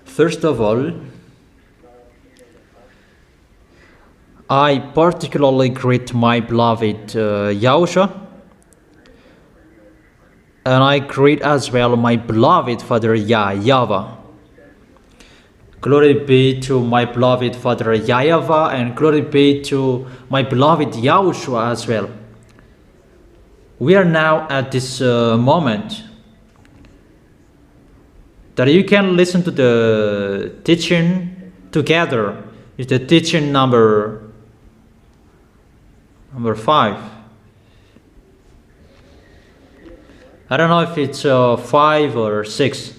First of all, I particularly greet my beloved YAHOSHUA, and I greet as well my beloved Father YAHVAH. Glory be to my beloved Father YAHVAH, and glory be to my beloved YAHOSHUA as well. We are now at this moment that you can listen to the teaching together. It's the teaching number 5. I don't know if it's 5 or 6.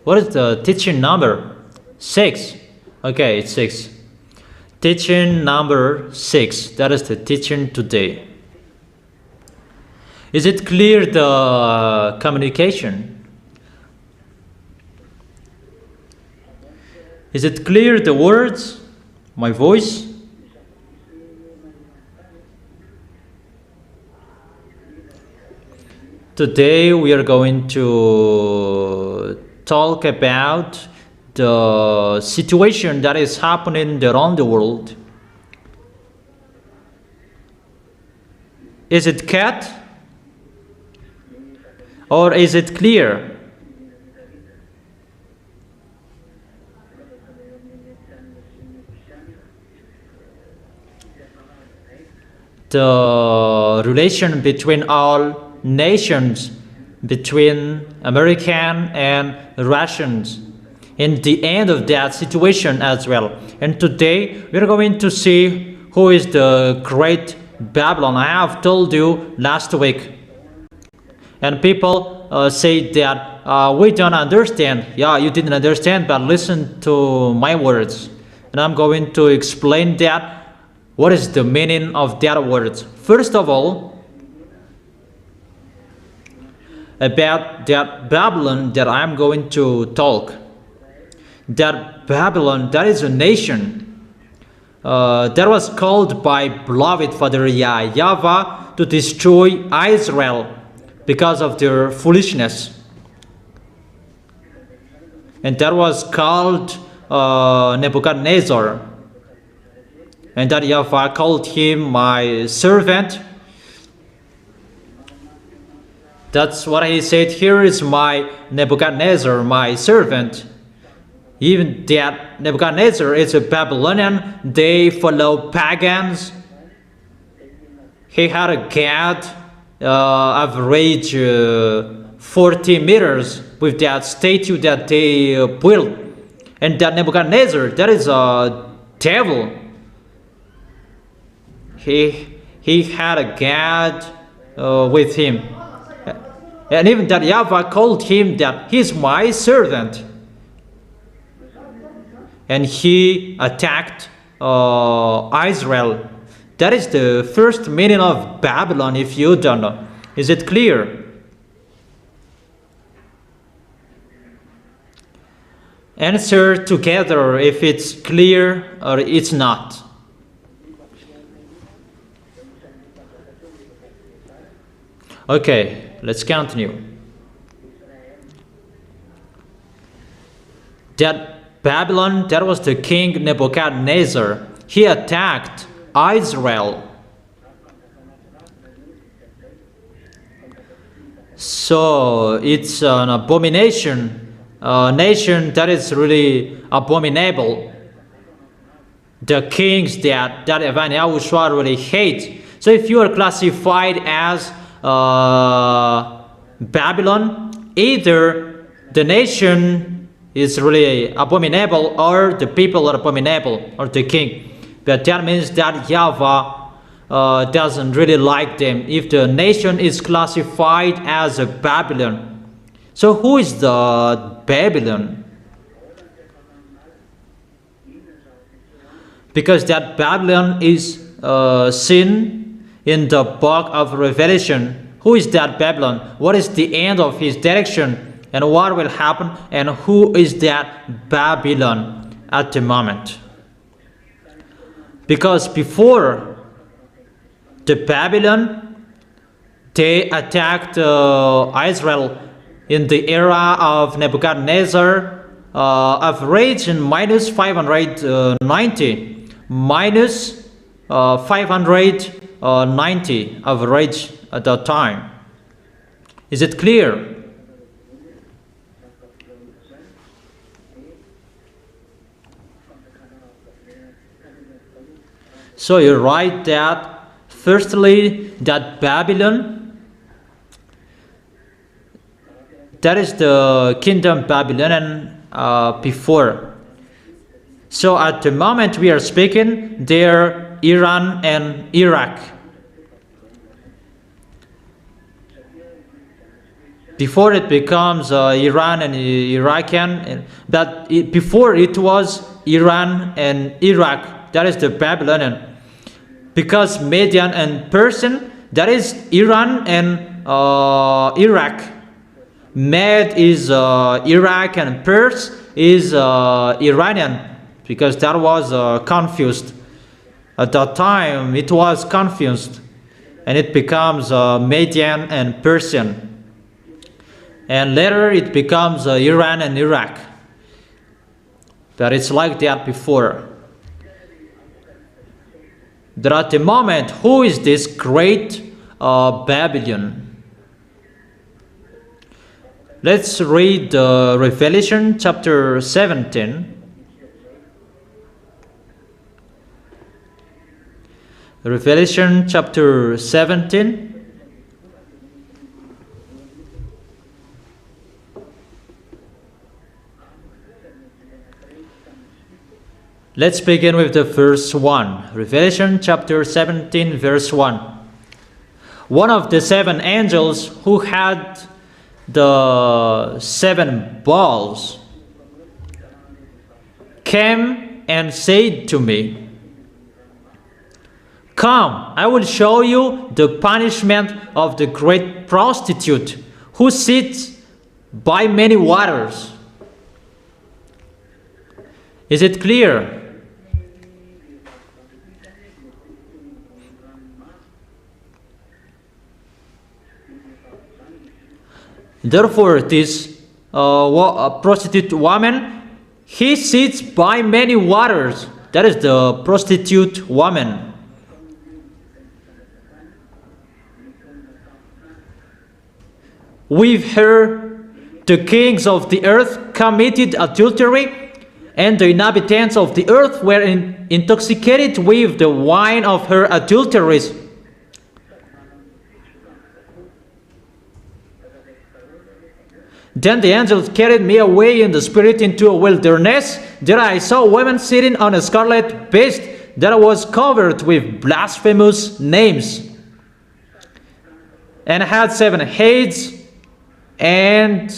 What is the teaching number? 6. Okay, it's 6. Teaching number 6. That is the teaching today. Is it clear, the communication? Is it clear, the words? My voice? Today we are going to talk about the situation that is happening around the world. Is it cat? Or is it clear? The relation between all nations, between American and Russians, in the end of that situation as well. And today we are going to see who is the great Babylon. I have told you last week, and people say that we don't understand. Yeah, you didn't understand, but listen to my words, and I'm going to explain that. What is the meaning of that words? First of all, about that Babylon that I'm going to talk. That Babylon, that is a nation that was called by beloved Father YAHVAH to destroy Israel because of their foolishness. And that was called Nebuchadnezzar. And that YAHVAH called him my servant. That's what he said. Here is my Nebuchadnezzar, my servant. Even that Nebuchadnezzar is a Babylonian. They follow pagans. He had a god average 40 meters with that statue that they built. And that Nebuchadnezzar, that is a devil. He had a god with him. And even that YAHVAH called him that he's my servant. And he attacked Israel. That is the first meaning of Babylon, if you don't know. Is it clear? Answer together if it's clear or it's not. Okay, let's continue. That Babylon, that was the king Nebuchadnezzar. He attacked Israel. So it's an abomination, a nation that is really abominable. The kings that Evan YAHOSHUA really hates. So if you are classified as Babylon, either the nation is really abominable or the people are abominable or the king. But that means that YAHVAH doesn't really like them if the nation is classified as a Babylon. So who is the Babylon? Because that Babylon is seen in the book of Revelation. Who is that Babylon? What is the end of his direction? and what will happen, and who is that Babylon at the moment. Because before the Babylon, they attacked Israel in the era of Nebuchadnezzar, average in minus 590, minus 590 average at that time. Is it clear? So you write that firstly, that Babylon, that is the kingdom Babylonian before. So at the moment we are speaking, they're Iran and Iraq. Before it becomes Iran and Iraqian, but before it was Iran and Iraq, that is the Babylonian. Because Median and Persian, that is Iran and Iraq. Med is Iraq and Pers is Iranian, because that was confused. At that time it was confused, and it becomes Median and Persian. And later it becomes Iran and Iraq. But it's like that before. That at the moment, who is this great Babylon? Let's read Revelation chapter 17. Revelation chapter 17. Let's begin with the verse 1. Revelation chapter 17, verse 1. One of the seven angels who had the seven bowls came and said to me, "Come, I will show you the punishment of the great prostitute who sits by many waters." Is it clear? Therefore, this prostitute woman, he sits by many waters. That is the prostitute woman. With her, the kings of the earth committed adultery, and the inhabitants of the earth were intoxicated with the wine of her adulteries. Then the angels carried me away in the spirit into a wilderness. There I saw women sitting on a scarlet beast that was covered with blasphemous names, and had 7 heads and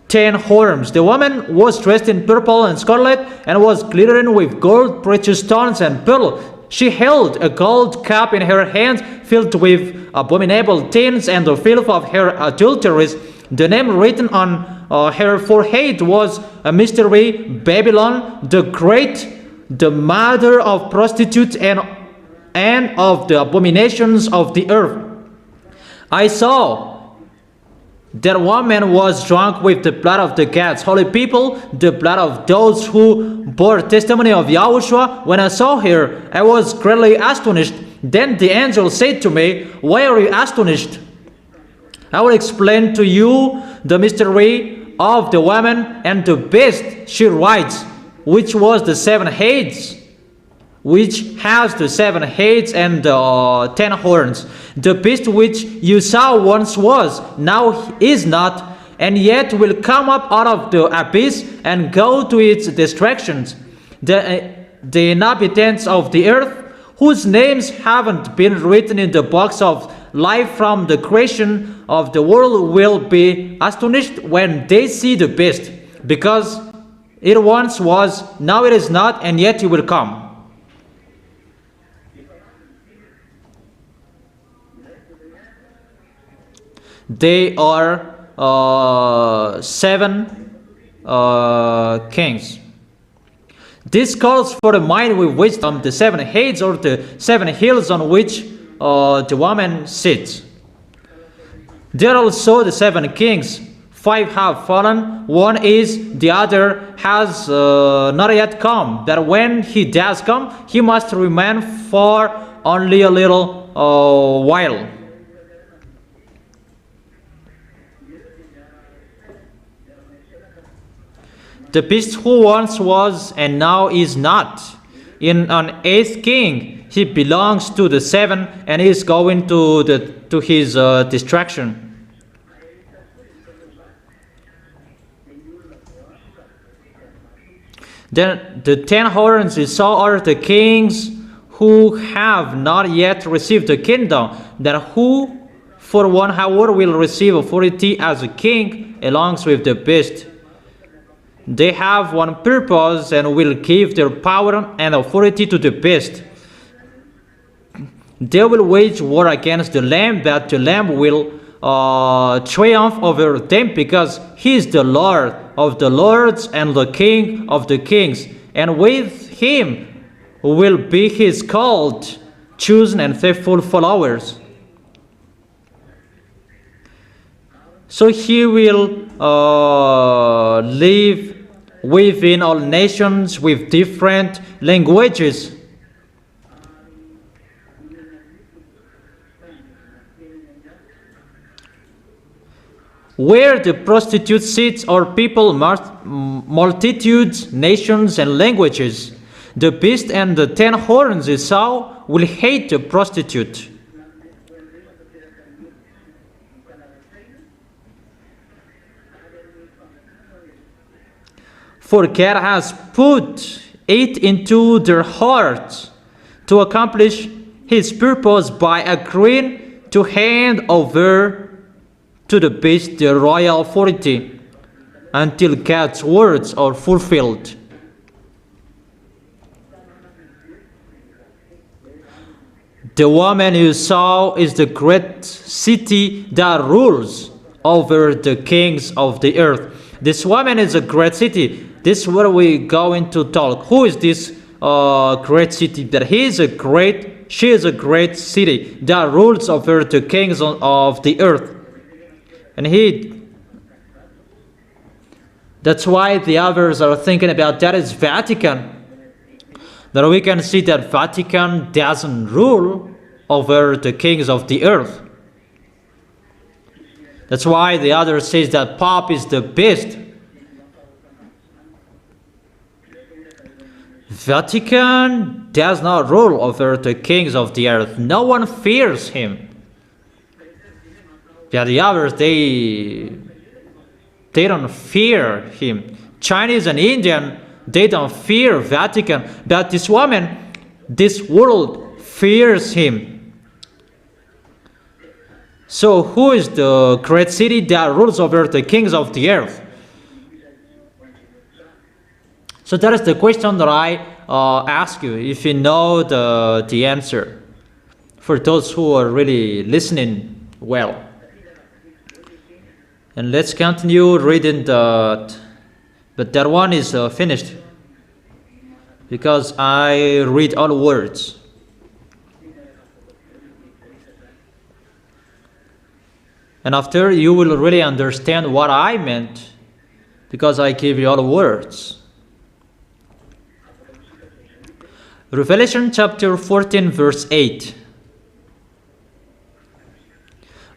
10 horns. The woman was dressed in purple and scarlet, and was glittering with gold, precious stones, and pearl. She held a gold cup in her hand filled with abominable things and the filth of her adulteries. The name written on her forehead was a mystery, Babylon the Great, the mother of prostitutes and of the abominations of the earth. I saw that woman was drunk with the blood of the God's holy people, the blood of those who bore testimony of YAHOSHUA. When I saw her, I was greatly astonished. Then the angel said to me, "Why are you astonished? I will explain to you the mystery of the woman and the beast she rides, which was the 7 heads, which has the 7 heads and 10 horns. The beast which you saw once was, now is not, and yet will come up out of the abyss and go to its destructions. The inhabitants of the earth, whose names haven't been written in the books of life from the creation of the world, will be astonished when they see the beast, because it once was, now it is not, and yet it will come." They are seven kings. This calls for a mind with wisdom, the seven heads or the seven hills on which the woman sits. There are also the seven kings. 5 have fallen, one is, the other has not yet come. That when he does come, he must remain for only a little while. The beast who once was and now is not. In an 8th king, he belongs to the 7 and is going to his destruction. Then the 10 horns you saw are the kings who have not yet received the kingdom, then who for 1 hour will receive authority as a king along with the beast. They have one purpose and will give their power and authority to the beast. They will wage war against the Lamb, but the Lamb will triumph over them, because he is the Lord of the lords and the King of the kings, and with him will be his called, chosen and faithful followers. So he will live within all nations with different languages. Where the prostitute sits are people, multitudes, nations, and languages. The beast and the 10 horns you saw will hate the prostitute. For God has put it into their hearts to accomplish his purpose by agreeing to hand over to the beast the royal authority until God's words are fulfilled. The woman you saw is the great city that rules over the kings of the earth. This woman is a great city. This is where we going to talk. Who is this great city? That she is a great city that rules over the kings of the earth. And that's why the others are thinking about that is Vatican. That we can see that Vatican doesn't rule over the kings of the earth. That's why the other says that Pope is the beast. Vatican does not rule over the kings of the earth. No one fears him. Yeah, the others, they don't fear him. Chinese and Indian, they don't fear Vatican. But this woman, this world fears him. So who is the great city that rules over the kings of the earth? So that is the question that I ask you, if you know the answer, for those who are really listening well. And let's continue reading but that one is finished, because I read all words. And after, you will really understand what I meant, because I give you all words. Revelation chapter 14 verse 8.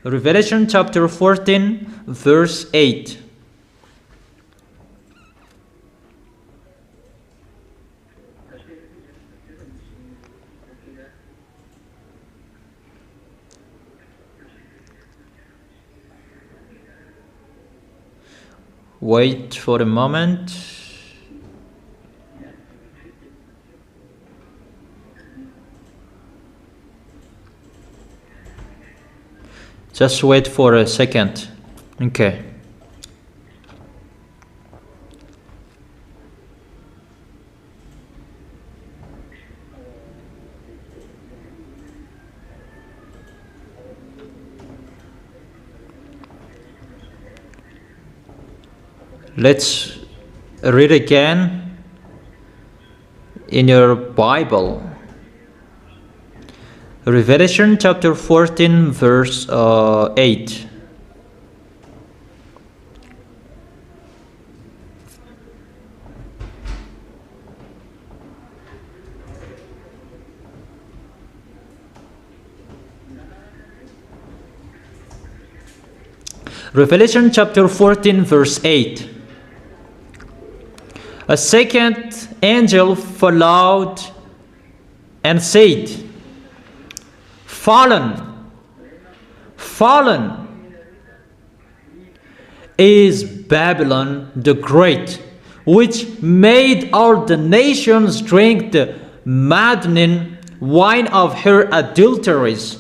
Revelation chapter 14 verse 8. Wait for a moment. Just wait for a second. Okay. Let's read again in your Bible. Revelation chapter 14 verse 8. Revelation chapter 14 verse 8. A second angel followed and said, Fallen, fallen is Babylon the Great, which made all the nations drink the maddening wine of her adulteries.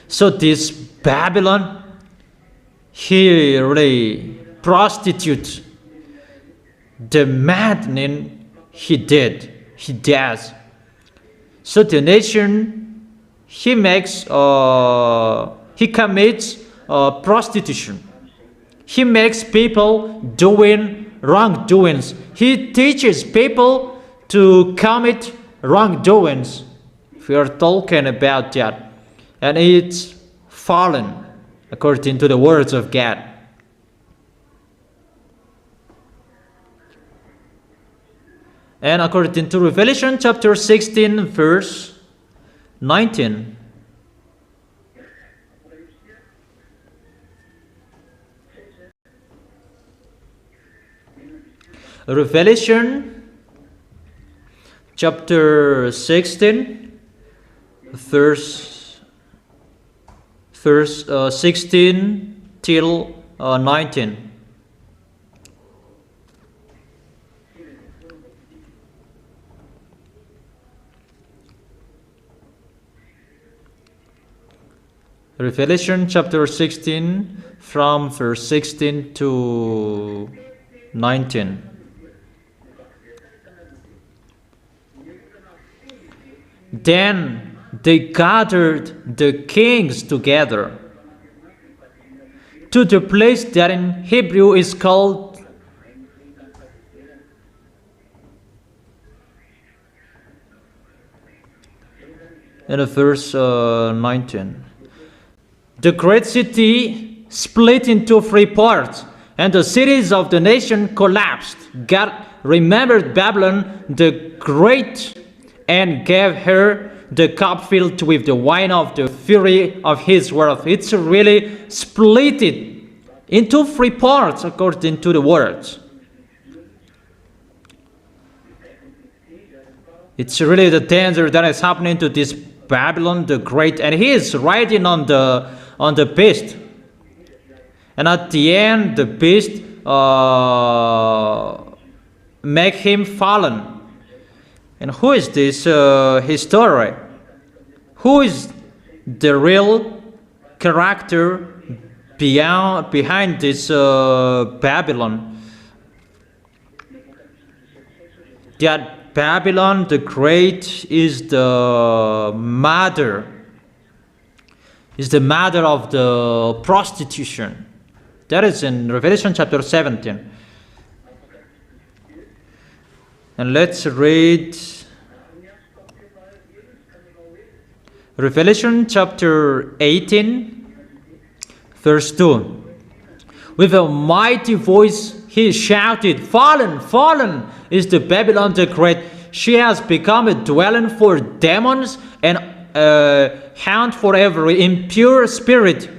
So this Babylon, he really prostitutes. The maddening he does. So the nation, he commits prostitution. He makes people doing wrongdoings. He teaches people to commit wrongdoings. We are talking about that. And it's fallen, according to the words of God. And according to Revelation chapter 16 verse 19. Revelation chapter 16 verse 16 till 19. Revelation chapter 16 from verse 16 to 19. Then they gathered the kings together to the place that in Hebrew is called in verse 19. The great city split into 3 parts, and the cities of the nation collapsed. God remembered Babylon the Great and gave her the cup filled with the wine of the fury of his wrath. It's really split it into 3 parts according to the words. It's really the danger that is happening to this Babylon the Great, and he is riding on the beast. And at the end, the beast make him fallen. And who is this his story? Who is the real character behind this Babylon? That Babylon the Great is the mother of the prostitution. That is in Revelation chapter 17. And let's read Revelation chapter 18, verse 2. With a mighty voice he shouted, Fallen, fallen is the Babylon the Great. She has become a dwelling for demons and a haunt for every impure spirit.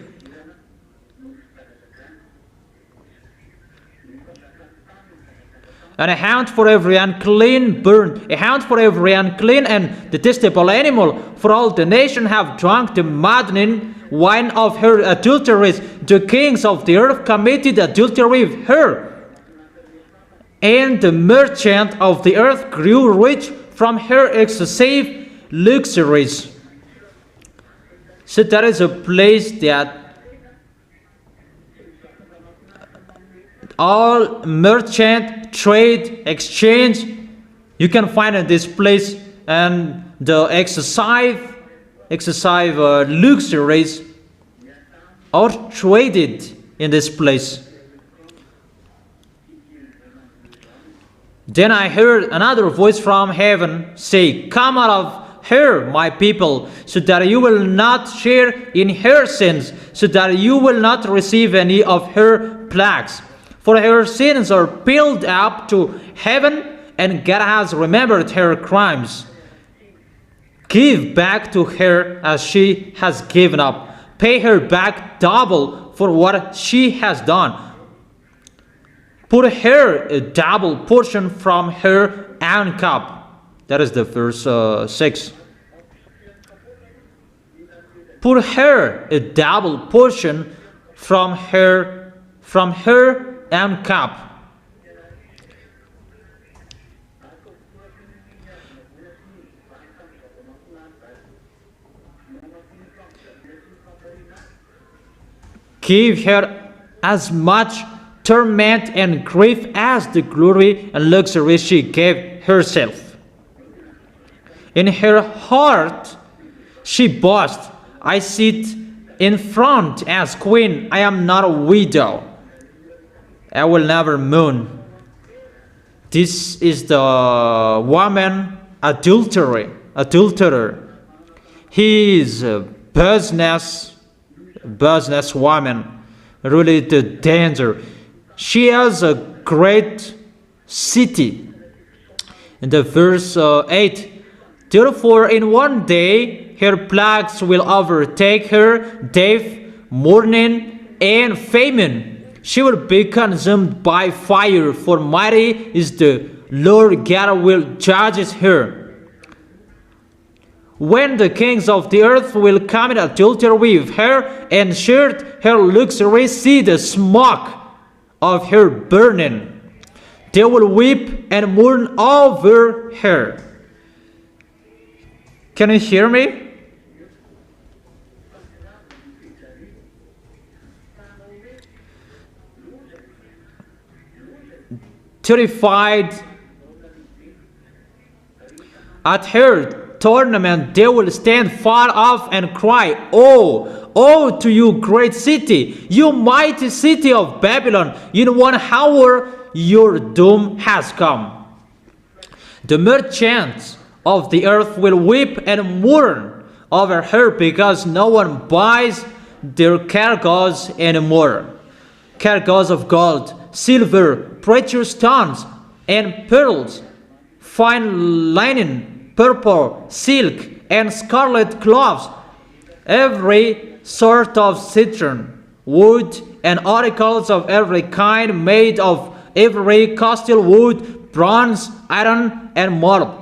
And a haunt for every unclean bird, a haunt for every unclean and detestable animal, for all the nation have drunk the maddening wine of her adulteries. The kings of the earth committed adultery with her, and the merchant of the earth grew rich from her excessive luxuries. So that is a place that all merchant, trade, exchange, you can find in this place, and the excessive luxuries are traded in this place. Then I heard another voice from heaven say, "Come out of her, my people, so that you will not share in her sins, so that you will not receive any of her plagues. For her sins are piled up to heaven, and God has remembered her crimes. Give back to her as she has given up. Pay her back double for what she has done. Put her a double portion from her own cup." That is the verse 6. Put her a double portion from her own cup. Give her as much torment and grief as the glory and luxury she gave herself. In her heart she boasts, "I sit in front as queen. I am not a widow. I will never mourn." This is the woman adulterer. He is a business woman, really the danger. She has a great city. In the verse 8, "Therefore in one day her plagues will overtake her, death, mourning, and famine. She will be consumed by fire, for mighty is the Lord God will judge her. When the kings of the earth will commit adultery with her and share her luxury, see the smoke of her burning. They will weep and mourn over her." Can you hear me? Terrified at her tournament, they will stand far off and cry, "Oh, oh to you, great city, you mighty city of Babylon! In 1 hour your doom has come." The merchants of the earth will weep and mourn over her, because no one buys their cargoes anymore. Cargoes of gold, silver, precious stones, and pearls, fine linen, purple, silk, and scarlet cloths, every sort of citron, wood, and articles of every kind made of every costly wood, bronze, iron, and marble.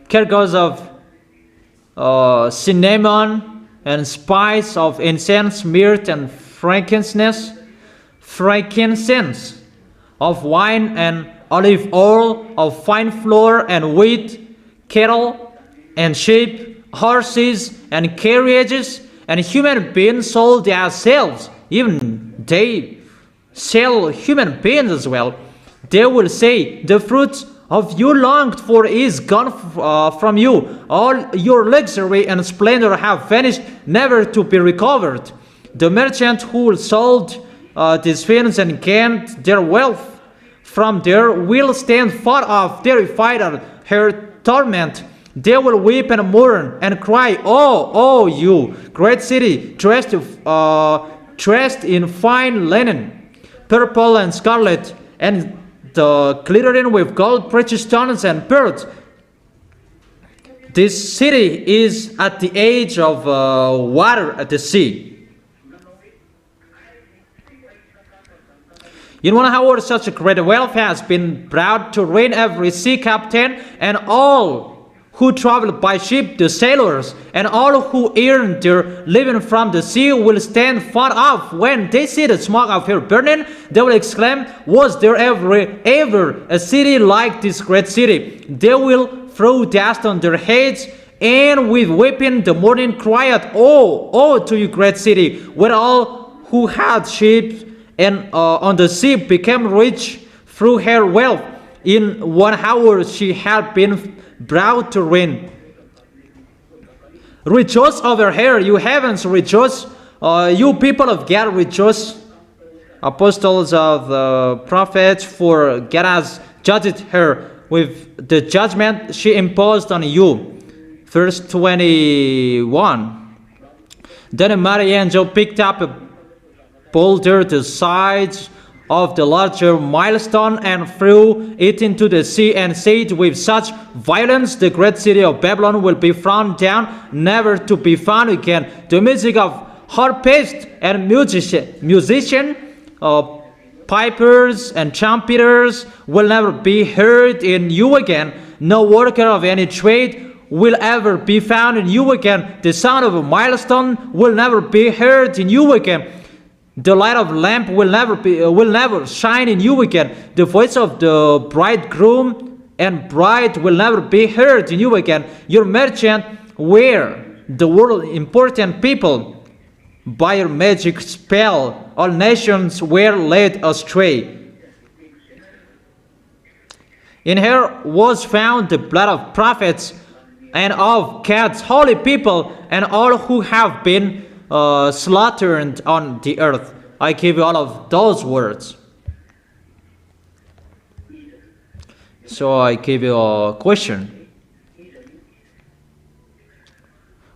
Cargoes of cinnamon and spice, of incense, myrrh, and frankincense, of wine and olive oil, of fine flour and wheat, cattle and sheep, horses and carriages, and human beings sold as slaves. Even they sell human beings as well. They will say, "The fruit of you longed for is gone from you. All your luxury and splendor have vanished, never to be recovered." The merchant who sold these things and gained their wealth from there will stand far off, terrified at her torment. They will weep and mourn and cry, "Oh, oh, you great city, dressed in fine linen, purple and scarlet, and glittering with gold, precious stones, and pearls. This city is at the edge of water at the sea." In 1 hour, such a great wealth has been brought to ruin every sea captain and all who travel by ship, the sailors, and all who earn their living from the sea will stand far off. When they see the smoke of her burning, they will exclaim, "Was there ever a city like this great city?" They will throw dust on their heads, and with weeping the mourning cry out, "Oh, oh to you, great city, where all who had ships and on the sea became rich through her wealth." In 1 hour she had been brought to ruin. Rejoice over her, you heavens, rejoice. You people of God, rejoice. Apostles of the prophets, for God has judged her with the judgment she imposed on you. Verse 21. Then a mighty angel picked up a boulder the size of the larger milestone and threw it into the sea, and said with such violence, the great city of Babylon will be thrown down, never to be found again. The music of harpists and musicians, pipers and trumpeters will never be heard in you again. No worker of any trade will ever be found in you again. The sound of a milestone will never be heard in you again. The light of lamp will never shine in you again. The voice of the bridegroom and bride will never be heard in you again. Your merchant were the world important people. By your magic spell, all nations were led astray. In her was found the blood of prophets and of God's holy people, and all who have been slaughtered on the earth. I give you all of those words. So I give you a question.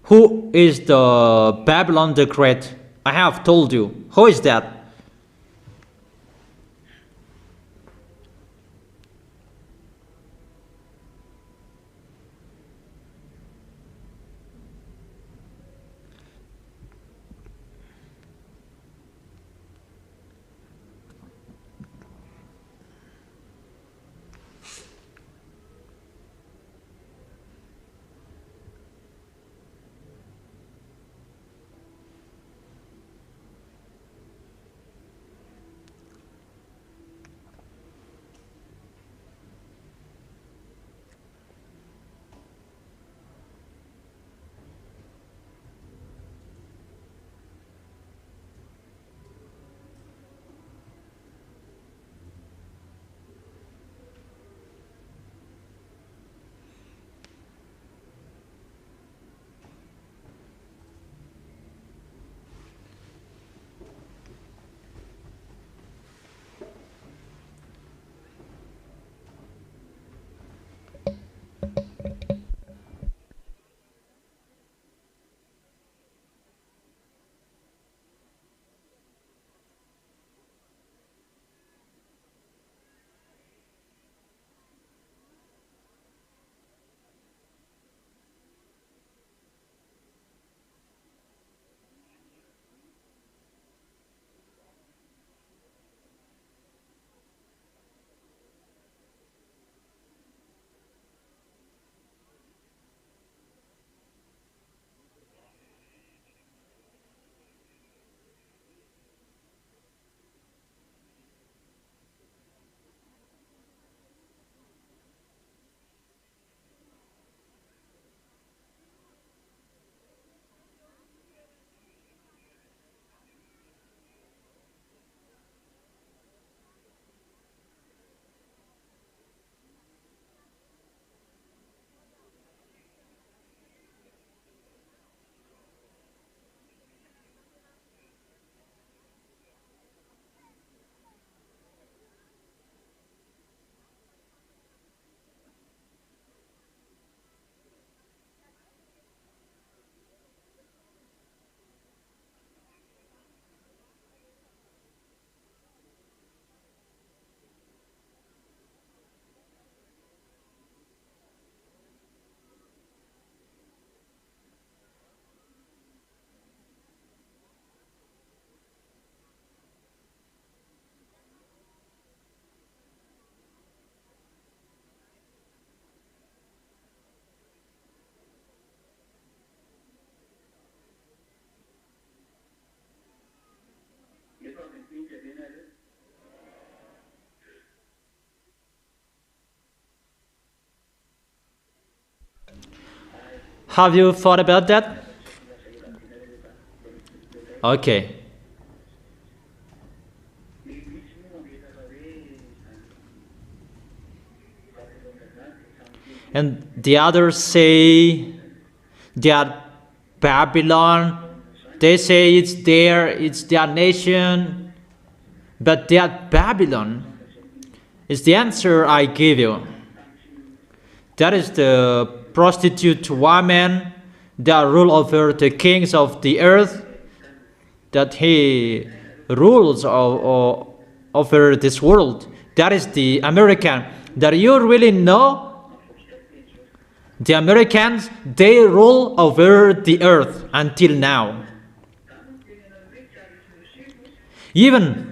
Who is the Babylon the Great? I have told you. Who is that? Have you thought about that? Okay. And the others say that Babylon, they say it's their nation, but that Babylon is the answer I give you. That is the prostitute woman that rule over the kings of the earth, that he rules over this world. That is the American. That you really know, the Americans, they rule over the earth until now. Even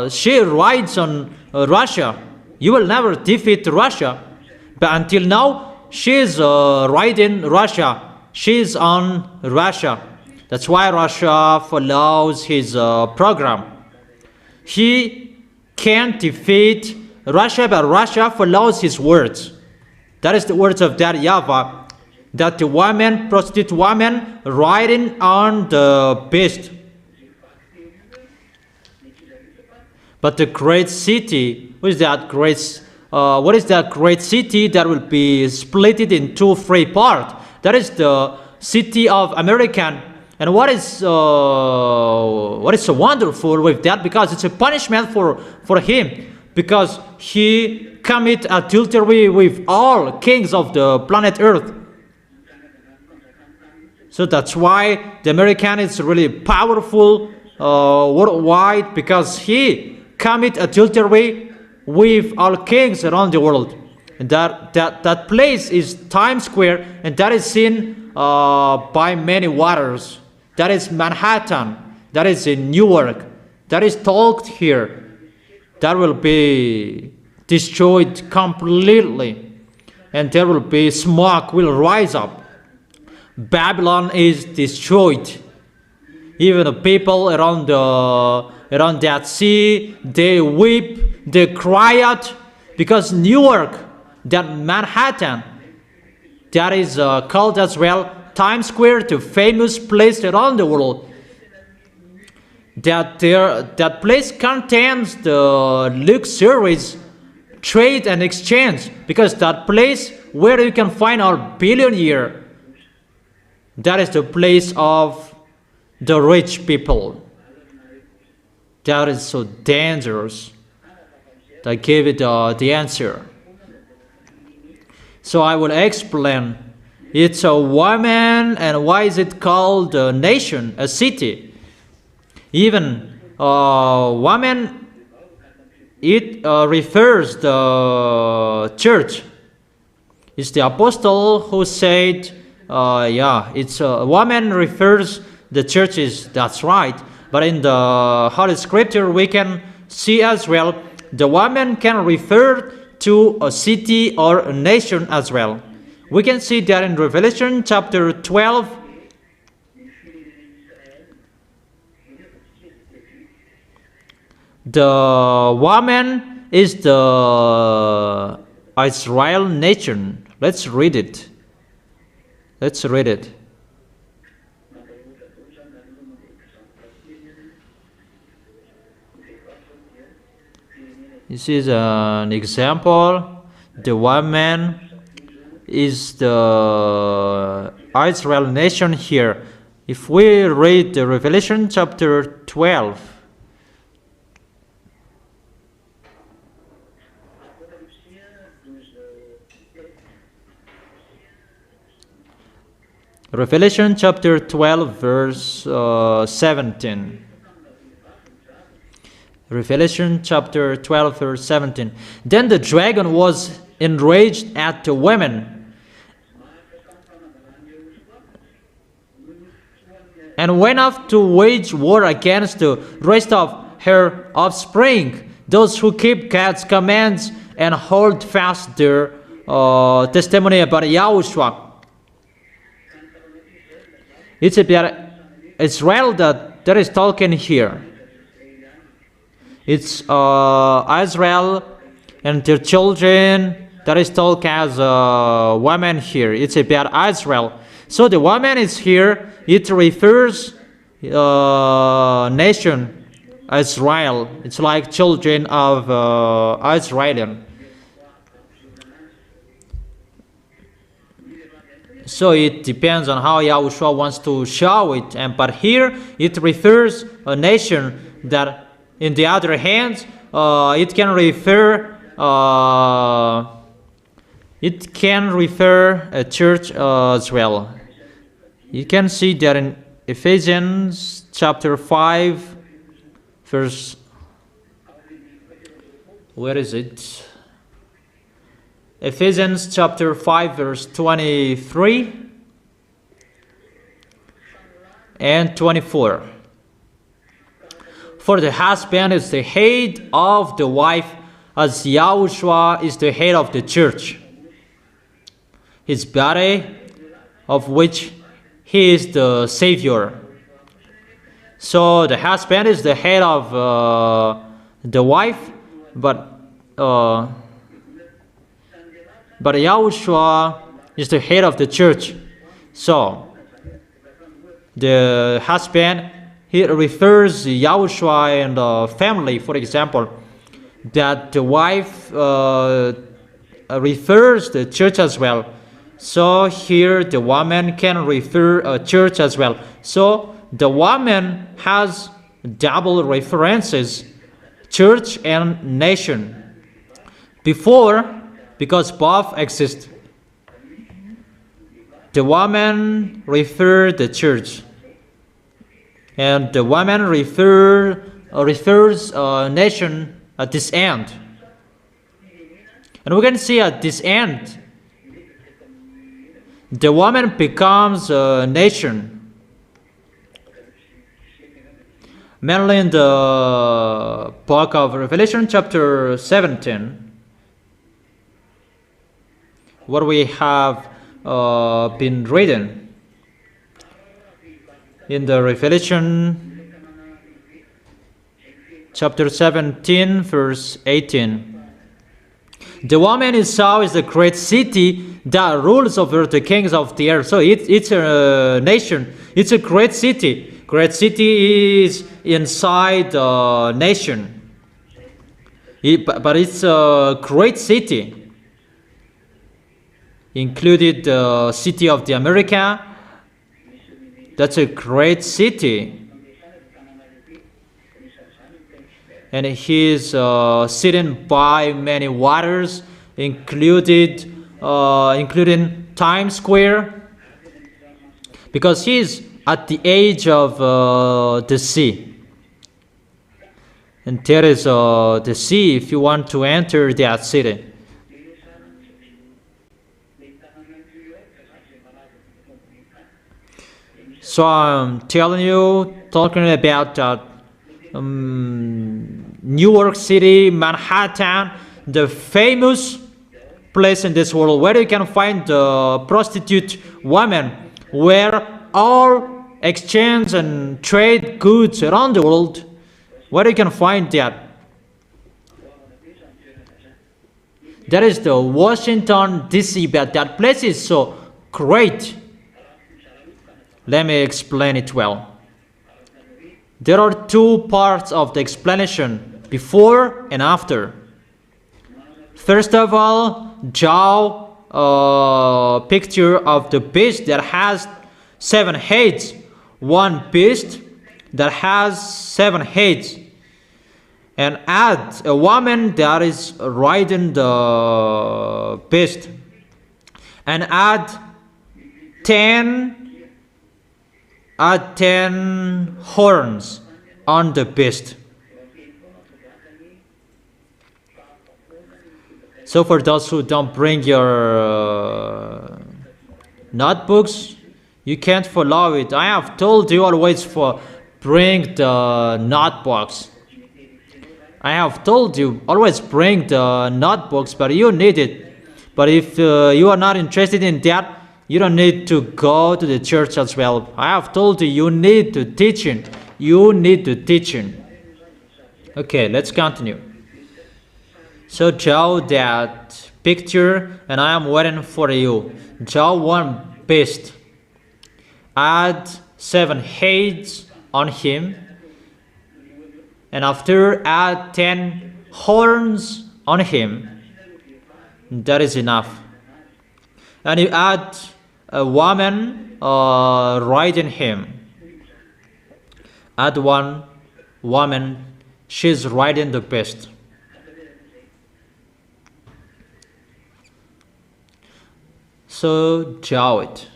she rides on Russia. You will never defeat Russia. But until now, she is riding Russia. She is on Russia. That's why Russia follows his program. He can't defeat Russia, but Russia follows his words. That is the words of that YAHVAH, that the woman, prostitute woman, riding on the beast. But the great city, what is that great city that will be split into three parts? That is the city of American. And what is so wonderful with that? Because it's a punishment for him, because he commit adultery with all kings of the planet Earth. So that's why the American is really powerful worldwide, because he commit adultery with all kings around the world. And that place is Times Square, and that is seen by many waters. That is Manhattan. That is in Newark. That is talked here. That will be destroyed completely, and there will be smoke will rise up. Babylon is destroyed. Even the people around that sea, they weep, they cry out, because Newark, that Manhattan, that is called as well Times Square, the famous place around the world. That place contains the luxuries, trade and exchange, because that place where you can find our billionaire, that is the place of the rich people. That is so dangerous. I gave it the answer. So I will explain. It's a woman, and why is it called a nation, a city? Even woman, it refers the church. It's the apostle who said, it's a woman refers the churches. That's right. But in the Holy Scripture, we can see as well, the woman can refer to a city or a nation as well. We can see that in Revelation chapter 12. The woman is the Israel nation. Let's read it. Let's read it. This is an example. The woman is the Israel nation here. If we read the Revelation chapter 12, Revelation chapter 12 verse 17. Revelation chapter 12 verse 17. Then the dragon was enraged at the women and went off to wage war against the rest of her offspring, those who keep God's commands and hold fast their testimony about YAHOSHUA. It's about Israel that is talking here. It's Israel and their children that is talking as women here. It's about Israel. So the woman is here. It refers nation Israel. It's like children of Israel. So it depends on how Yahushua wants to show it. But here it refers a nation that, in the other hand, it can refer a church as well. You can see that in Ephesians chapter 5, verse, where is it? Ephesians chapter 5, verse 23 and 24. For the husband is the head of the wife, as Yahushua is the head of the church, his body, of which he is the Savior. So the husband is the head of the wife, but Yahushua is the head of the church. So the husband, he refers Yahushua and the family, for example, that the wife refers the church as well. So here the woman can refer a church as well. So the woman has double references, church and nation. Before, because both exist, the woman refers the church, and the woman refers a nation at this end. And we can see at this end, the woman becomes a nation. Mainly in the book of Revelation, chapter 17, what we have been reading. In the Revelation, chapter 17, verse 18. The woman you saw is the great city that rules over the kings of the earth. So it's a nation. It's a great city. Great city is inside the nation. But it's a great city. Included the city of the America. That's a great city. And he is sitting by many waters, including Times Square, because he is at the edge of the sea. And there is the sea if you want to enter that city. So I'm talking about New York City, Manhattan, the famous place in this world where you can find the prostitute women, where all exchange and trade goods around the world, where you can find that. That is the Washington, D.C., but that place is so great. Let me explain it well. There are two parts of the explanation, before and after. First of all, draw a picture of the beast that has 7 heads. One beast that has 7 heads. And add a woman that is riding the beast. And add 10 horns on the beast. So for those who don't bring your notebooks, you can't follow it. I have told you always bring the notebooks. I have told you always bring the notebooks, but you need it. But if you are not interested in that, you don't need to go to the church as well. I have told you, you need to teaching. You need to teaching. Okay, let's continue. So draw that picture, and I am waiting for you. Draw one beast. Add 7 heads on him. And after, add 10 horns on him. That is enough. And you add a woman riding him. At one woman, she's riding the beast. So draw it.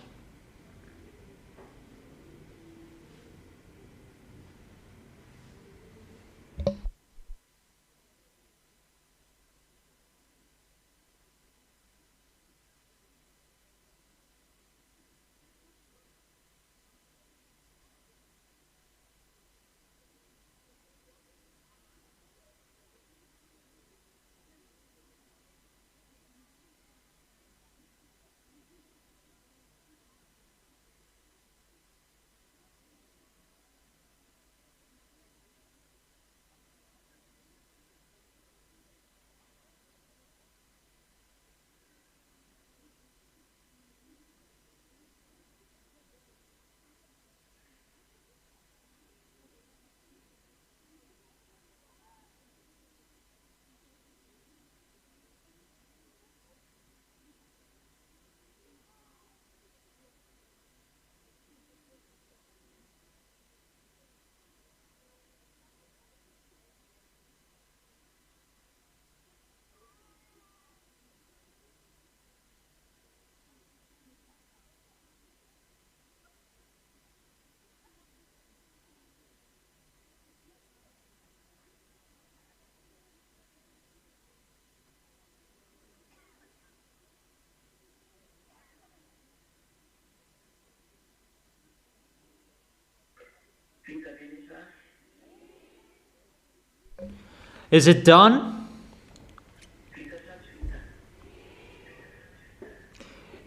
Is it done?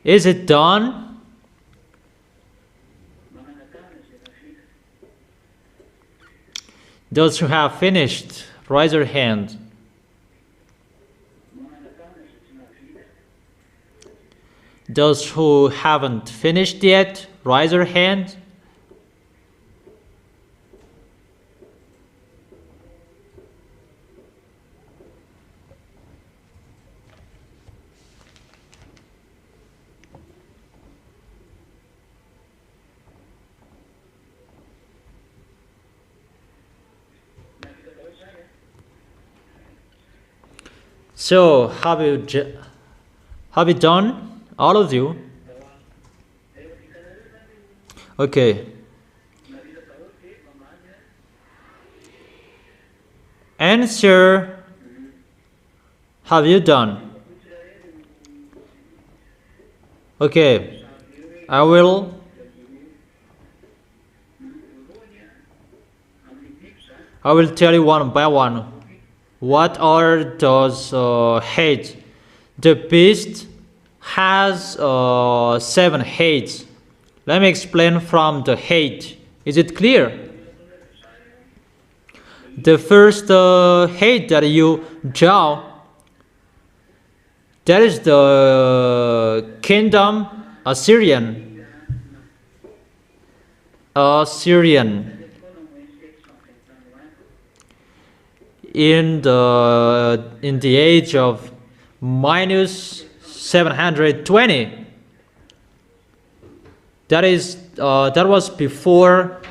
Is it done? Those who have finished, raise your hand. Those who haven't finished yet, raise your hand. So, have you done, all of you? Okay. Answer, have you done? Okay, I will tell you one by one. What are those heads? The beast has 7 heads. Let me explain from the head. Is it clear? The first head that you draw, that is the kingdom Assyrian. In the age of minus 720. That was before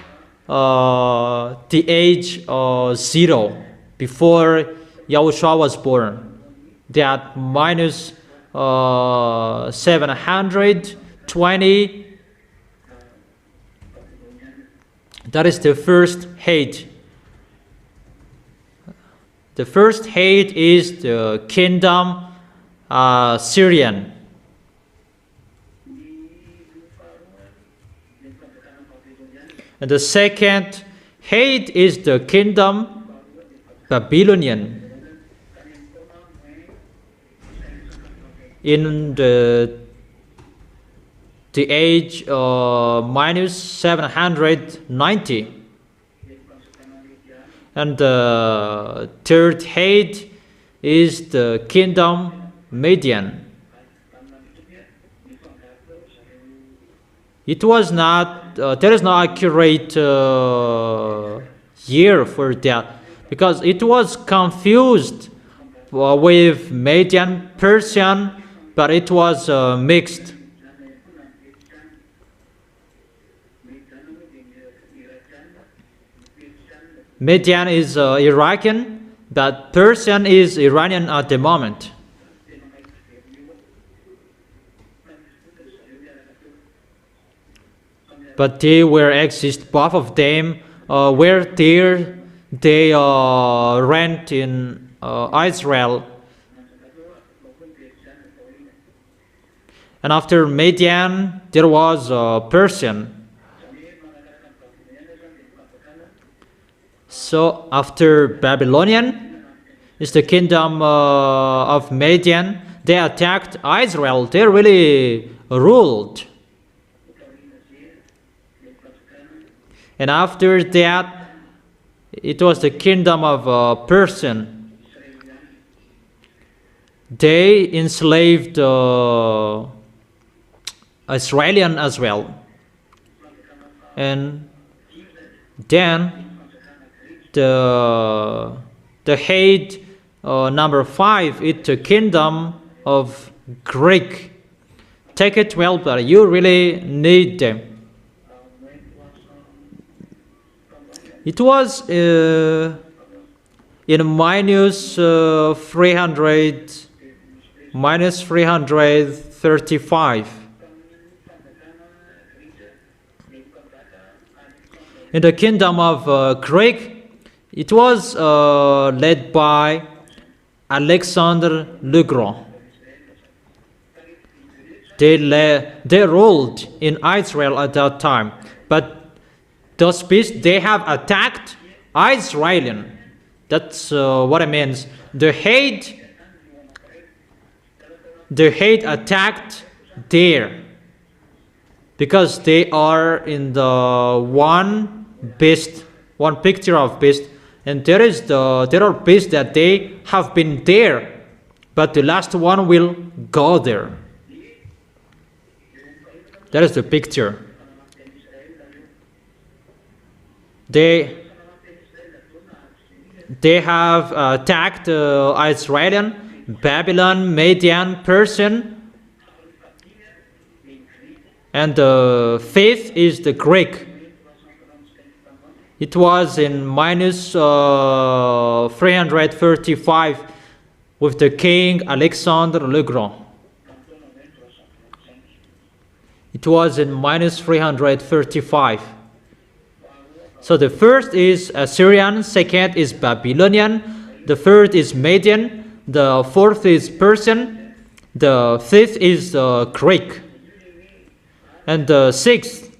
the age 0, before Yahushua was born. That minus 720, that is the first head. The first head is the kingdom Syrian. And the second head is the kingdom Babylonian. In the age minus 790. And the third head is the kingdom Median. It was not, there is no accurate year for that, because it was confused with Median Persian, but it was mixed. Median is Iraqi, but Persian is Iranian at the moment. But they were exist, both of them were there. They rent in Israel. And after Median, there was Persian. So after Babylonian is the kingdom of Median. They attacked Israel. They really ruled. And after that, it was the kingdom of Persian. They enslaved Israelian as well. And then the head number 5 is the kingdom of Greek. Take it well, but you really need them. It was in minus 335. In the kingdom of Greek, it was led by Alexander the Great. They ruled in Israel at that time, but those beasts, they have attacked Israelian. That's what it means. The hate attacked there because they are in the one picture of beast, and there are beasts that they have been there, but the last one will go there. That is the picture. They have attacked Israelian, Babylon, Median, Persian, and the fifth is the Greek. It was in minus 335 with the king Alexander the Great. It was in minus 335. So the first is Assyrian, second is Babylonian, the third is Median, the fourth is Persian, the fifth is Greek, and the sixth,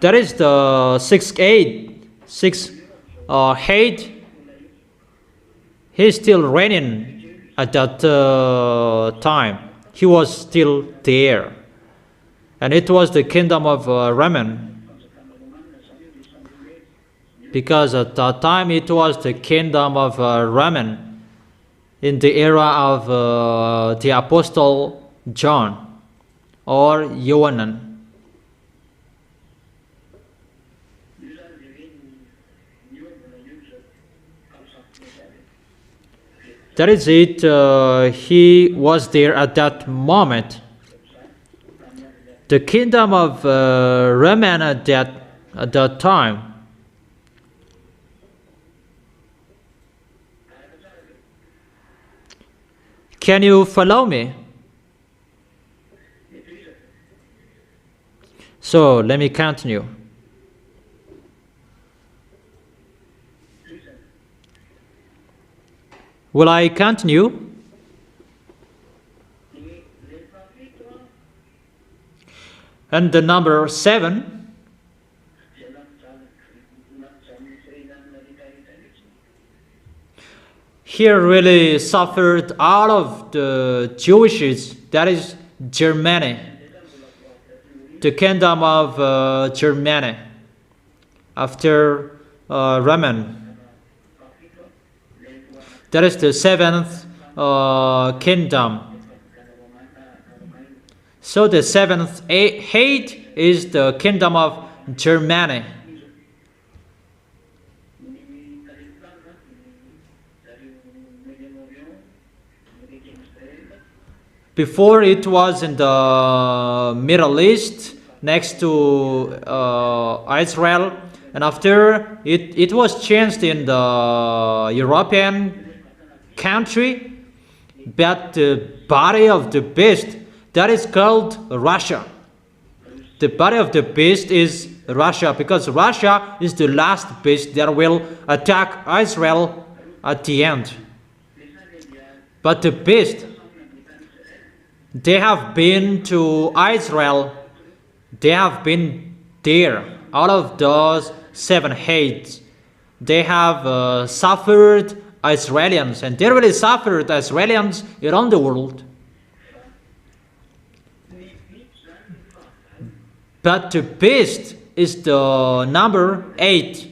that is the sixth head, he is still reigning at that time. He was still there. And it was the kingdom of Raman. Because at that time it was the kingdom of Raman in the era of the Apostle John or Yohanan. That is it. He was there at that moment. The kingdom of Raman at that time. Can you follow me? So let me continue. Will I continue? And the number 7, here really suffered all of the Jewishes, that is Germany, the kingdom of Germany after Raman. That is the 7th kingdom. So the 7th head is the kingdom of Germany. Before it was in the Middle East, next to Israel, and after it was changed in the European country, but the body of the beast, that is called Russia. The body of the beast is Russia, because Russia is the last beast that will attack Israel at the end. But the beast, they have been to Israel, they have been there. Out of those 7 hates, they have suffered Israelis, and they really suffered Israelis around the world. But the beast is the number 8.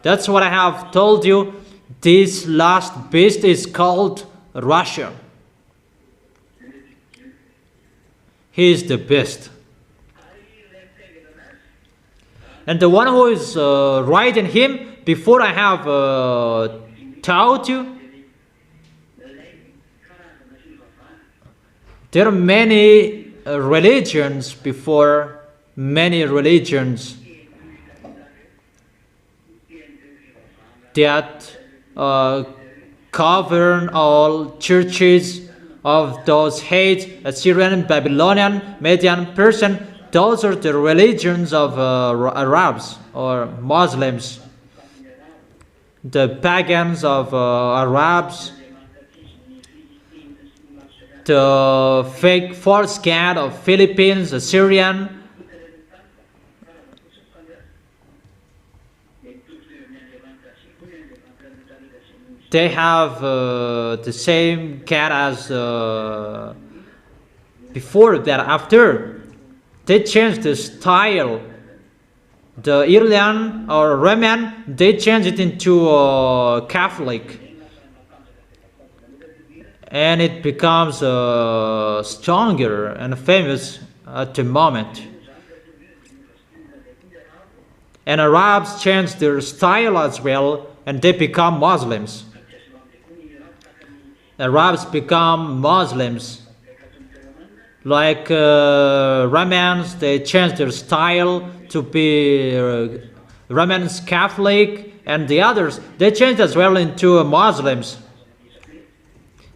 That's what I have told you. This last beast is called Russia. He is the beast. And the one who is riding him, before I have taught you, there are many religions before, many religions that govern all churches of those hates, Assyrian, Babylonian, Median, Persian. Those are the religions of Arabs or Muslims. The pagans of Arabs, the fake false god of Philippines, Assyrian. They have the same cat as before that. After they changed the style, the Iranian or Roman, they changed it into Catholic, and it becomes stronger and famous at the moment. And Arabs changed their style as well, and they become Muslims. Arabs become Muslims. Like Romans, they changed their style to be Romans Catholic, and the others, they changed as well into Muslims.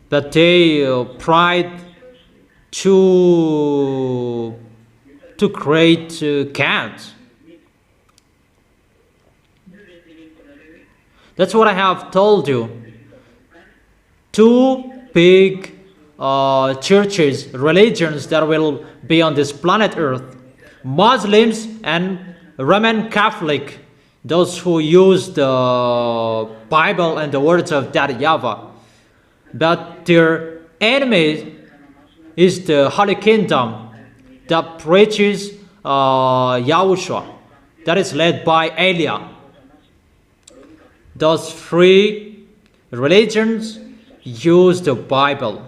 But they tried to create cats. That's what I have told you. 2 big churches, religions that will be on this planet Earth. Muslims and Roman Catholic, those who use the Bible and the words of that YAHVAH. But their enemy is the Holy Kingdom that preaches YAHOSHUA, that is led by Eliah. Those 3 religions use the Bible.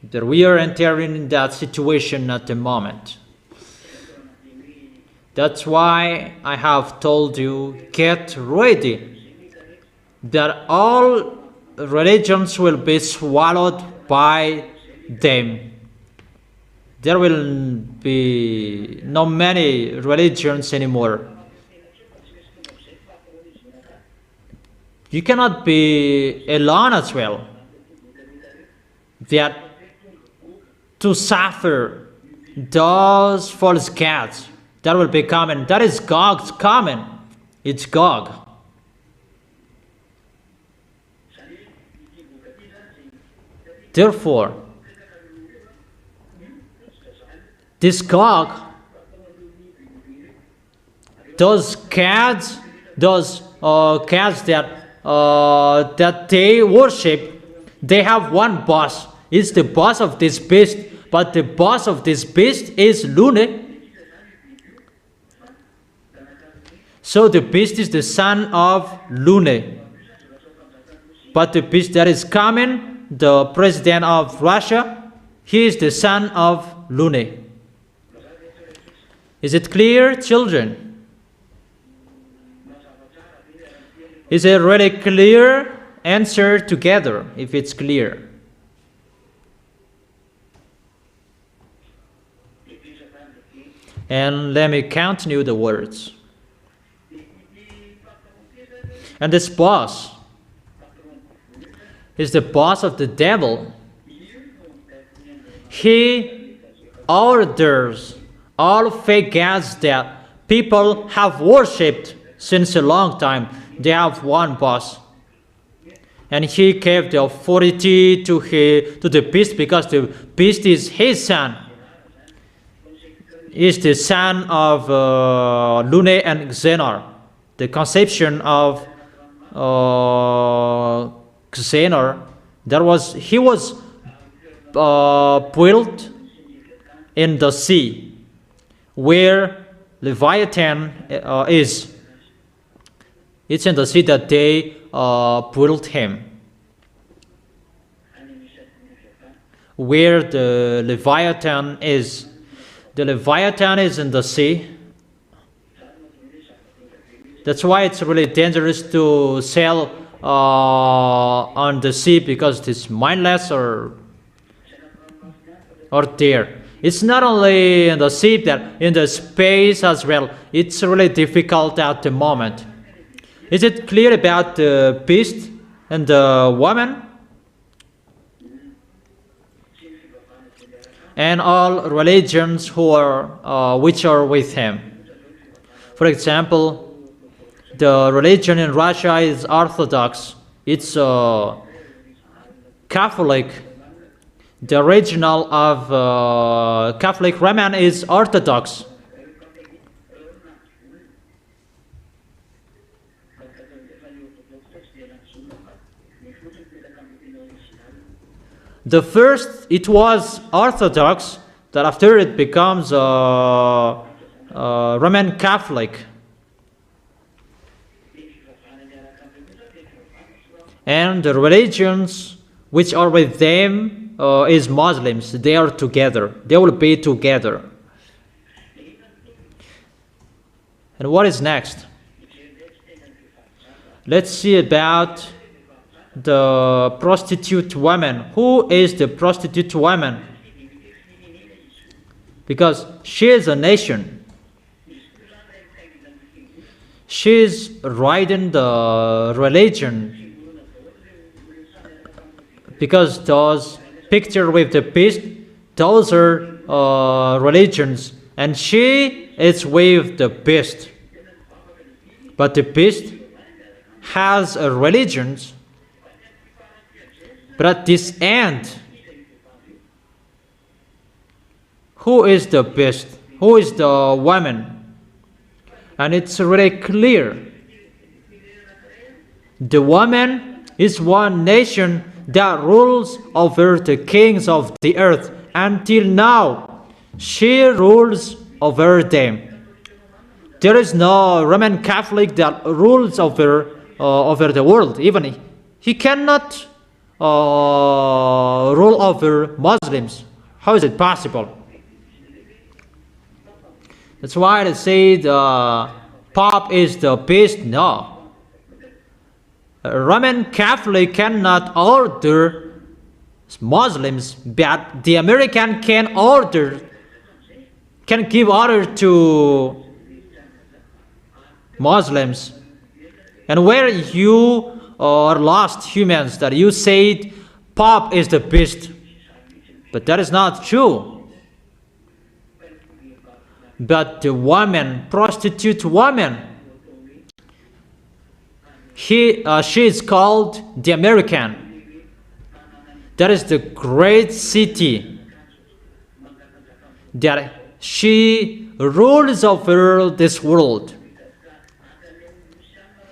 That we are entering in that situation at the moment. That's why I have told you, get ready, that all religions will be swallowed by them. There will be not many religions anymore. You cannot be alone as well. That to suffer those false gods that will be coming. That is Gog's coming. It's Gog. Therefore, this Gog, those gods, those gods that they worship, they have one boss. It's the boss of this beast, but the boss of this beast is Lune. So the beast is the son of Lune. But the beast that is coming, the president of Russia, he is the son of Lune. Is it clear, children? Is it really clear? Answer together if it's clear. And let me continue the words. And this boss is the boss of the devil. He orders all fake gods that people have worshipped since a long time. They have one boss. And he gave the authority to the beast because the beast is his son. He is the son of Lune and Xenor. The conception of Xenor, he was built in the sea where Leviathan is. It's in the sea that they built him. Where the Leviathan is. The Leviathan is in the sea. That's why it's really dangerous to sail on the sea, because it's mindless or there. It's not only in the sea, that in the space as well. It's really difficult at the moment. Is it clear about the beast and the woman? And all religions which are with him. For example, the religion in Russia is Orthodox. It's Catholic. The original of Catholic Roman is Orthodox. The first, it was Orthodox, that after it becomes Roman Catholic. And the religions which are with them is Muslims. They are together. They will be together. And what is next? Let's see about the prostitute woman. Who is the prostitute woman? Because she is a nation. She is riding the religion. Because those picture with the beast, those are religions. And she is with the beast. But the beast has a religion. But at this end, who is the beast? Who is the woman? And it's really clear. The woman is one nation that rules over the kings of the earth. Until now, she rules over them. There is no Roman Catholic that rules over the world. Even he cannot rule over Muslims. How is it possible? That's why they say the Pope is the beast. No. A Roman Catholic cannot order Muslims, but the American can give order to Muslims. And where you are lost humans, that you said Pope is the beast, but that is not true. But the woman, prostitute woman, she is called the American. That is the great city that she rules over this world.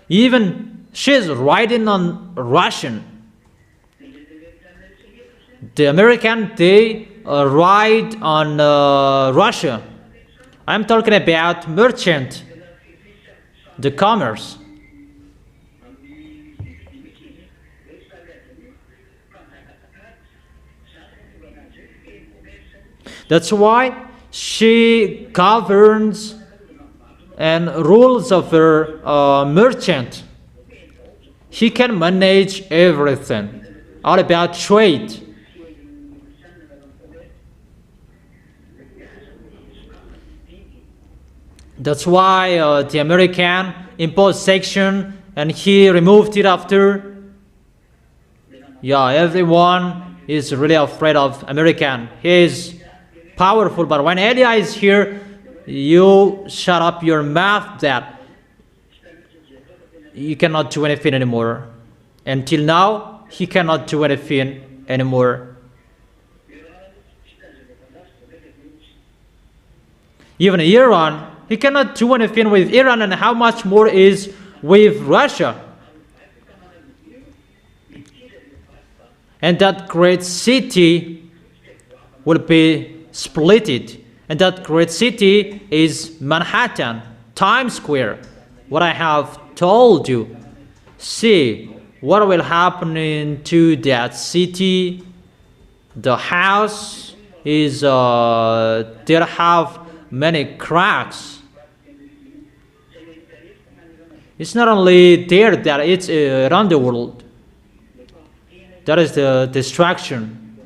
Even she is writing on Russian. The American, they write on Russia. I'm talking about merchant, the commerce. That's why she governs and rules over merchant. He can manage everything, all about trade. That's why the American imposed sanction and he removed it after. Yeah, everyone is really afraid of American. He is powerful, but when Elia is here, you shut up your mouth that you cannot do anything anymore. Until now, he cannot do anything anymore. Even Iran, he cannot do anything with Iran, and how much more is with Russia. And that great city will be splitted. And that great city is Manhattan, Times Square. What I have told you. See what will happen into that city. The house is there have many cracks. It's not only there that it's around the world. That is the destruction.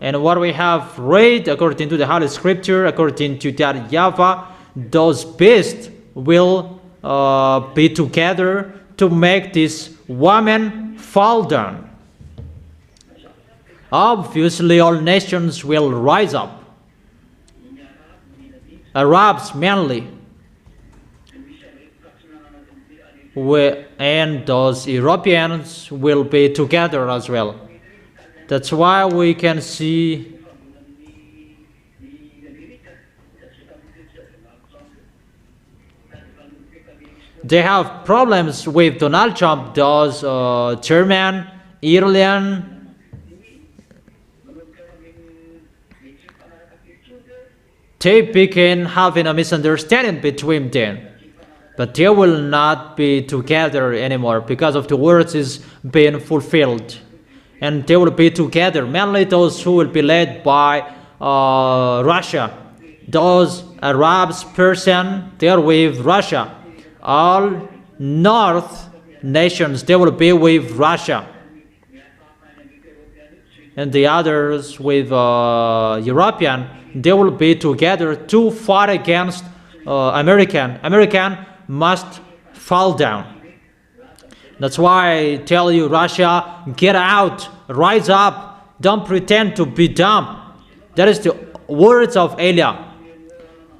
And what we have read according to the Holy Scripture, according to that YAHVAH, those beasts will be together to make this woman fall down. Obviously, all nations will rise up. Arabs mainly, and those Europeans will be together as well. That's why we can see they have problems with Donald Trump, those German, Italian, they begin having a misunderstanding between them. But they will not be together anymore because of the words is being fulfilled. And they will be together, mainly those who will be led by Russia. Those Arabs person, they are with Russia. All North nations, they will be with Russia. And the others with European, they will be together to fight against American. American must fall down. That's why I tell you, Russia, get out, rise up, don't pretend to be dumb. That is the words of Elia.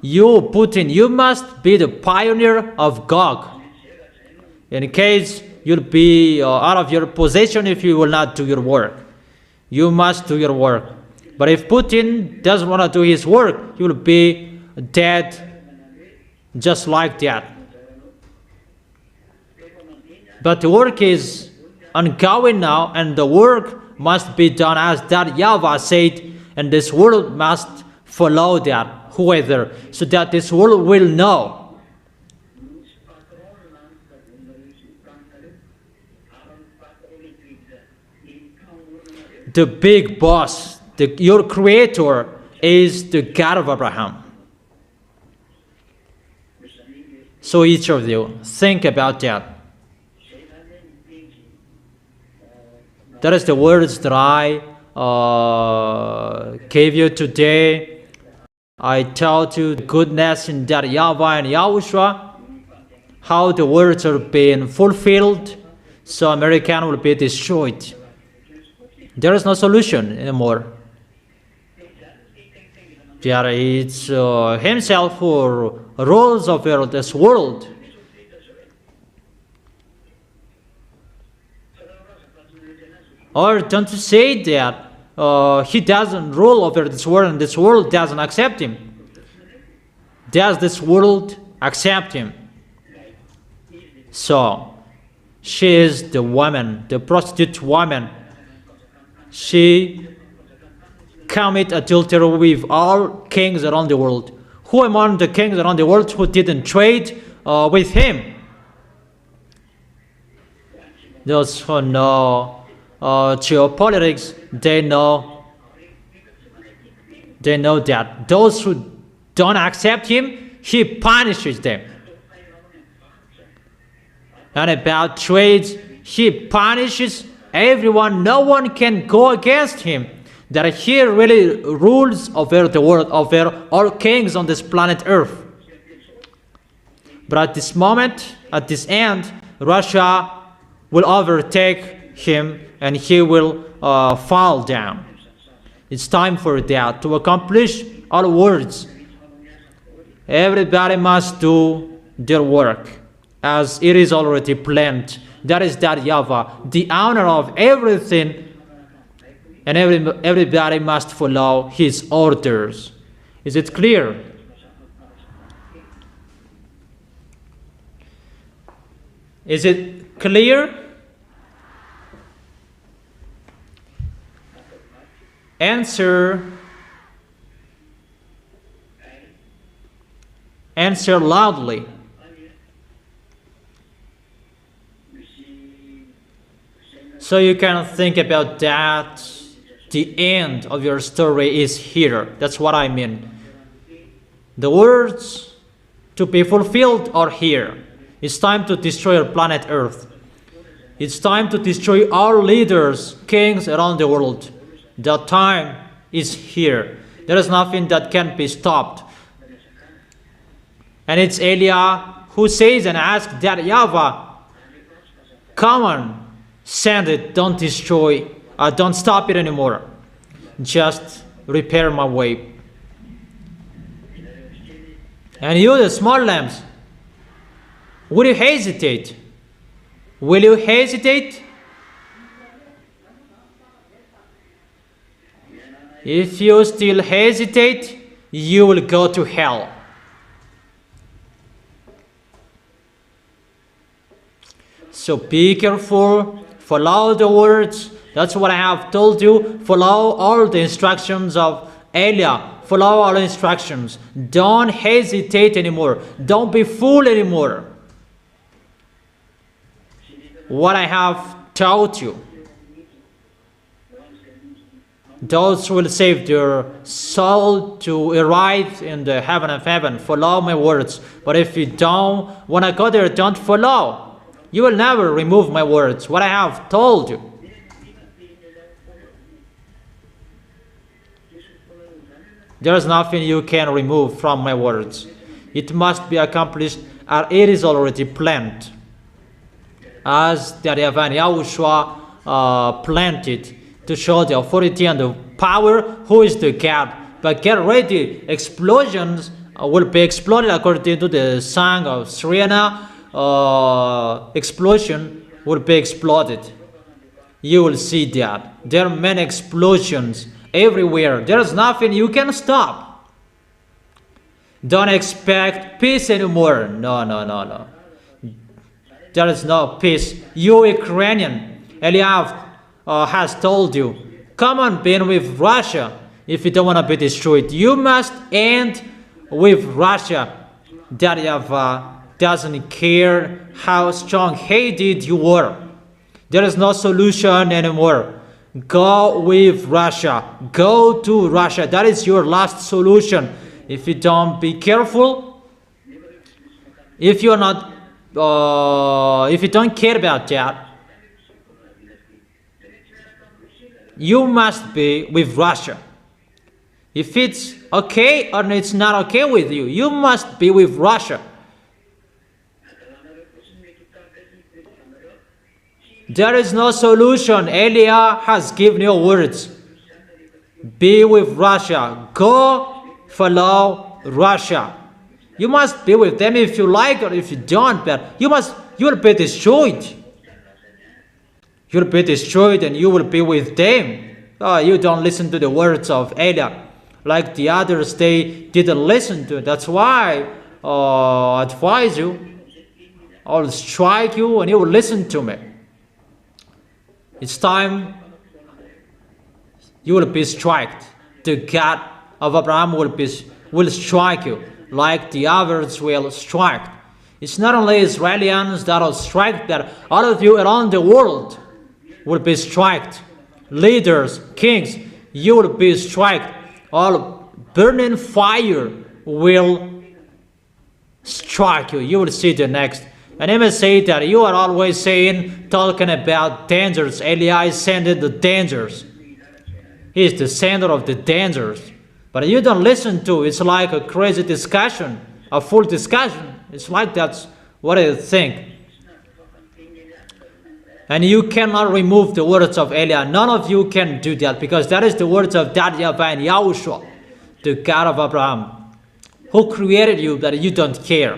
You, Putin, you must be the pioneer of Gog. In case you'll be out of your position if you will not do your work. You must do your work. But if Putin doesn't want to do his work, he will be dead just like that. But the work is ongoing now, and the work must be done as that YAHVAH said, and this world must follow that, whoever, so that this world will know. The big boss, your creator, is the God of Abraham. So each of you, think about that. That is the words that I gave you today. I told you the goodness in that YAHVAH and YAHOSHUA, how the words are being fulfilled, so American will be destroyed. There is no solution anymore. There is himself who rules over this world. Or don't you say that he doesn't rule over this world and this world doesn't accept him? Does this world accept him? So, she is the woman, the prostitute woman. She commit adultery with all kings around the world. Who among the kings around the world who didn't trade with him? Those who know geopolitics, they know that those who don't accept him, he punishes them. And about trades, he punishes everyone. No one can go against him. That he really rules over the world, over all kings on this planet Earth. But at this moment, at this end, Russia will overtake him and he will fall down. It's time for that. To accomplish all words, everybody must do their work as it is already planned. That is that YAHVAH, the owner of everything, and everybody must follow his orders. Is it clear? Is it clear? Answer loudly. So you can think about that. The end of your story is here. That's what I mean. The words to be fulfilled are here. It's time to destroy our planet Earth. It's time to destroy all leaders, kings around the world. The time is here. There is nothing that can be stopped. And it's Elia who says and asks that YAHVAH, come on, send it, don't destroy, don't stop it anymore. Just repair my way. And you, the small lambs, will you hesitate? Will you hesitate? If you still hesitate, you will go to hell. So be careful, follow the words. That's what I have told you. Follow all the instructions of Elia. Follow all instructions. Don't hesitate anymore. Don't be fooled anymore. What I have taught you, those who will save their soul to arrive in the heaven of heaven. Follow my words. But if you don't want to go there, don't follow. You will never remove my words, what I have told you. There is nothing you can remove from my words. It must be accomplished, and it is already planned. As the YAHVAH and YAHOSHUA planned to show the authority and the power who is the God. But get ready, explosions will be exploded according to the song of Serena. Explosion will be exploded. You will see that. There are many explosions everywhere. There is nothing you can stop. Don't expect peace anymore. No. There is no peace. You Ukrainian, Eliav has told you, come on, be with Russia if you don't want to be destroyed. You must end with Russia. That YAHVAH doesn't care how strong-headed you were. There is no solution anymore. Go with Russia. Go to Russia. That is your last solution. If you don't be careful, if you're not, if you don't care about that, you must be with Russia. If it's okay or it's not okay with you, you must be with Russia. There is no solution. Elia has given you words. Be with Russia. Go follow Russia. You must be with them if you like or if you don't, but you will be destroyed. You'll be destroyed and you will be with them. You don't listen to the words of Elia. Like the others, they didn't listen to it. That's why I advise you. I'll strike you and you will listen to me. It's time you will be struck. The God of Abraham will strike you like the others will strike. It's not only Israelis that will strike, but all of you around the world will be struck. Leaders, kings, you will be struck. All burning fire will strike you. You will see the next. And I must say that you are always talking about dangers. Elia is sending the dangers. He is the sender of the dangers. But you don't listen to it. It's like a crazy discussion, a full discussion. It's like that's what I think. And you cannot remove the words of Eliah. None of you can do that, because that is the words of that YAHVAH and YAHOSHUA, the God of Abraham, who created you, that you don't care.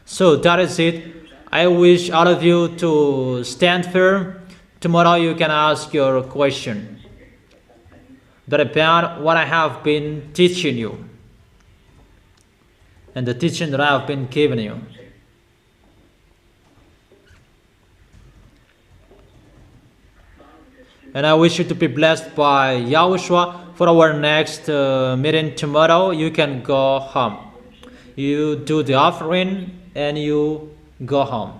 So that is it. I wish all of you to stand firm. Tomorrow you can ask your question. But about what I have been teaching you, and the teaching that I have been giving you. And I wish you to be blessed by YAHOSHUA. For our next meeting tomorrow, you can go home. You do the offering and you go home.